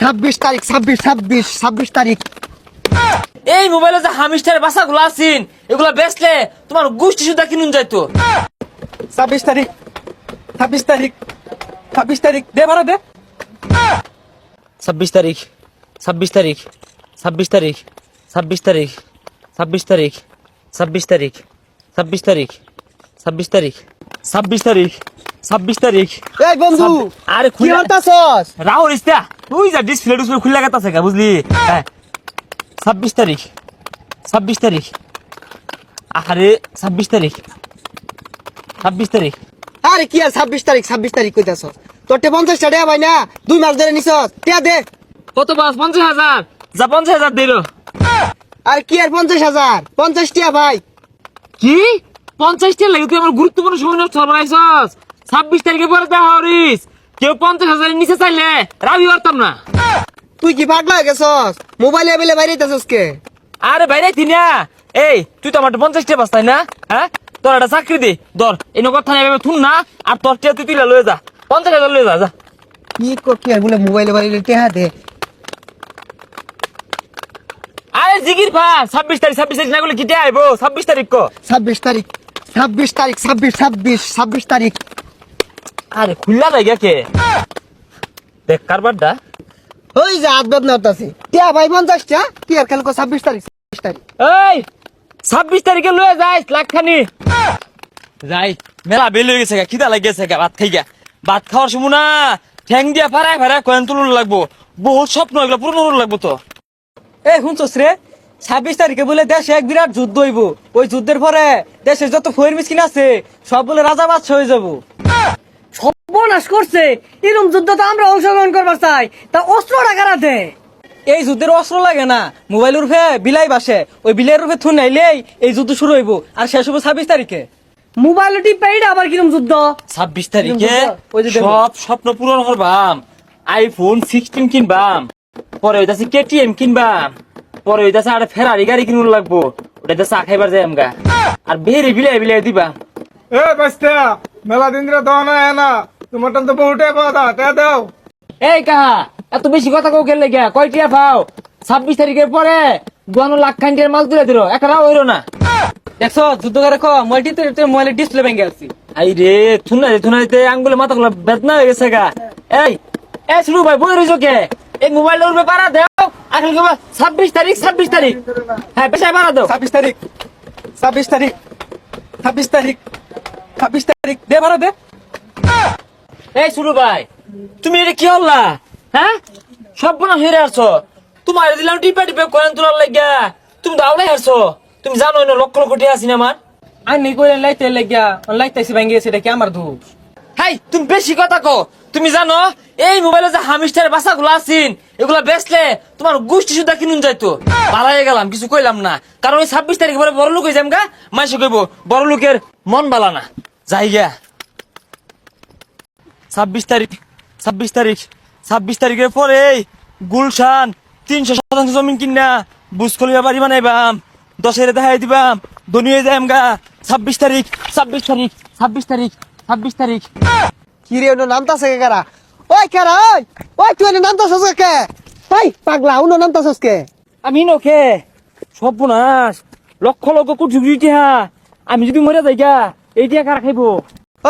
26 তারিখ 26 তারিখ। এই মোবাইলে যে হামিস্টার বাসাগুলো আছেন এগুলা বেচলে তোমার গোষ্ঠী সুদ্ধা কিনুন যাইতো। 26 তারিখ 26 তারিখ দে ভাড়া দে। 26 তারিখ 26 তারিখ 26 তারিখ 26 তারিখ 26 তারিখ 26 তারিখ 26 তারিখ 26 তারিখ 26 তারিখ 26 তারিখ। এই বন্ধু আরে কি হতাছস? রাহুল ইস্তা তুই যা ডিসপ্লে খুলে গেতাছে গা বুঝলি। হ্যাঁ 26 তারিখ 26 তারিখ। আরে 26 তারিখ 26 তারিখ। আরে কি আর 26 তারিখ কইতাছস? তোরতে 50 টাকা ভাই না 2 মাস ধরে নিছস টিয়া দে। কত বাস 50,000 যা 50,000 দিল। আর কি আর 50,000 50 টিয়া ভাই। কি 50 টাকা লাগে তুই আমার গুরুত্বপূর্ণ সময় নষ্ট করবাইছস। 26 তারিখে পরে দেখা হরিস কেউ 50,000 এর নিচে চাইলে রাবি পারতাম না। তুই কি পাগলা হয়ে গেছস? মোবাইল এবেলে বাইরে যাইতাছস কে? আরে বাইরে না এই তুই তো আমার 50 টাকা বাস্তাই না। হ্যাঁ তোর একটা চাকরি দে ধর এই কথা নেই থুন না আর তোর টিয়া তুই তুলে লয়ে যা 50,000 লয়ে যা যা। কি আর বলে মোবাইলে বাইরে টিয়া দে। আরে জিগির ভা 26 তারিখ না বলে কি আইব 26 তারিখ কো। 26 তারিখ 26 তারিখ। আরে খুললা যায় কে দেখ কারবারটা। ওই যে আদবাদ নাতাছি টিয়া ভাই 50 টা কি আর কালকে 26 তারিখ। এই 26 তারিখে লয়ে যাইস লাখখানি যাই মেলা বেল হয়ে গেছে খিদা লাগিয়েছে ভাত খাই গা। ভাত খাওয়ার সময় না ঠ্যাং দিয়া ফারায় কয়েন তুলুন লাগবো বহুত স্বপ্ন এগুলো পূরণ লাগবো তো। এই শুনছস রে 26 তারিখে বলে দেশে এক বিরাট যুদ্ধ হইব। ওই যুদ্ধের পরে দেশের যত ফয়ের মিসকিন আছে সব বলে রাজা বাদশা হয়ে যাব। সর্বনাশ করছে এরকম যুদ্ধ তো আমরা অংশগ্রহণ করবার চাই তা অস্ত্র টাকারা দে। এই যুদ্ধের অস্ত্র লাগে না মোবাইল রূপে বিলাই বাসে ওই বিলাই রূপে থুন নাইলেই এই যুদ্ধ শুরু হইব আর শেষ হবো 26 তারিখে। মোবাইল টিপা এটা আবার কিরম যুদ্ধ? 26 তারিখে ওই যে দেখো। সব স্বপ্ন পূরণ করবাম। আইফোন 16 কিনবাম, পরে হইতাছে কেটিএম কিনবাম, পরে হইতাছে আর ফেরারি গাড়ি কিনুন লাগবো ওটাতে চা খাইবার যাই আমগা আর বেরে বিলাই দিবা। এ বাস্তা মেলা দিন ধরে দাও না তোমার তো বহুটাই পাওয়া তা দাও। এই কাহা এত বেশি কথা কও খেললে গিয়া কয়টিয়া পাও 26 তারিখের পরে 2 লাখ খান মাল তুলে দিল একরাও হইলো না। দেখছো যুদ্ধ করে কো মোবাইলের ডিসপ্লে ভেঙে গেছে। আই রে থুনাইতে আঙ্গুলে মাথা গুলো বেদনা হয়ে গেছে গা। এই শুরু ভাই বই রইছো কে এই মোবাইলের উপরে পারা দাও আখেল কে 26 তারিখ হ্যাঁ পেশায় পারা দাও। 26 তারিখ 26 তারিখ দে ভাড়া দে। এই শুরু ভাই তুমি এটা কি হল্লা? হ্যাঁ সব বোনা হেরে আসছো তোমার দিলাম টিপে কয়েন তোলার লাগিয়া তুমি দাওলাই হারছো। তুমি জানো না লক্ষ লক্ষ টাকা আছে না আমার। আইনি কইলেন লাইতে লাগিয়া লাইতাইছি ভেঙে গেছে এটা কি আমার দোষ? হাই তুমি বেশি কথা কো। তুমি জানো এই মোবাইলে যে হামিস্টার বাসাগুলো আছেন এগুলা বেচলে তোমার গোষ্ঠী সুদ্ধা কিনুন যাইতো। পালাই গেলাম কিছু কইলাম না কারণ ওই 26 তারিখ পরে বড় লোক হয়ে যাম গা মাইসে কইব বড় লোকের মন বালা না যাই গা। 26 তারিখের পরে গুলশান 300% জমিন কিনা বুঝকলিয়া বাড়ি বানাইবাম 10 দেখাই দিবাম ধনী হয়ে যাইম গা। 26 তারিখ কি রে ওনো নামতাছে কে কারা? ওই কারা ওই তুই এনে নামতাছস কে? ওই পাগলা ওনো নামতাছস কে? আমি নখে সর্বনাশ লক্ষ লক্ষ কোটি কোটি টাকা আমি যদি মরে যাই গা এই টাকা কারা খাইবো?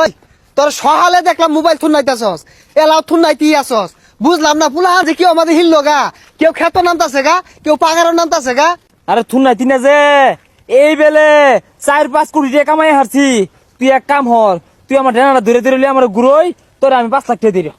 ওই তোর সহালে দেখলাম মোবাইল থুন নাইতাছস এলাও থুন নাইতি আসস বুঝলাম না পুলা যে কেউ আমাদের হিললো গা কেউ খেত নামতাছে গা কেউ পাগারও নামতাছে গা। আরে থুন নাই তিনা যে এই বেলে 4-5 কোটি টাকা কামাই হারছি। তুই এক কাম হর তুই আমার ডেনাটা ধরে আমার ঘুরোই তোর আমি 5 লাখ টাকা দিই।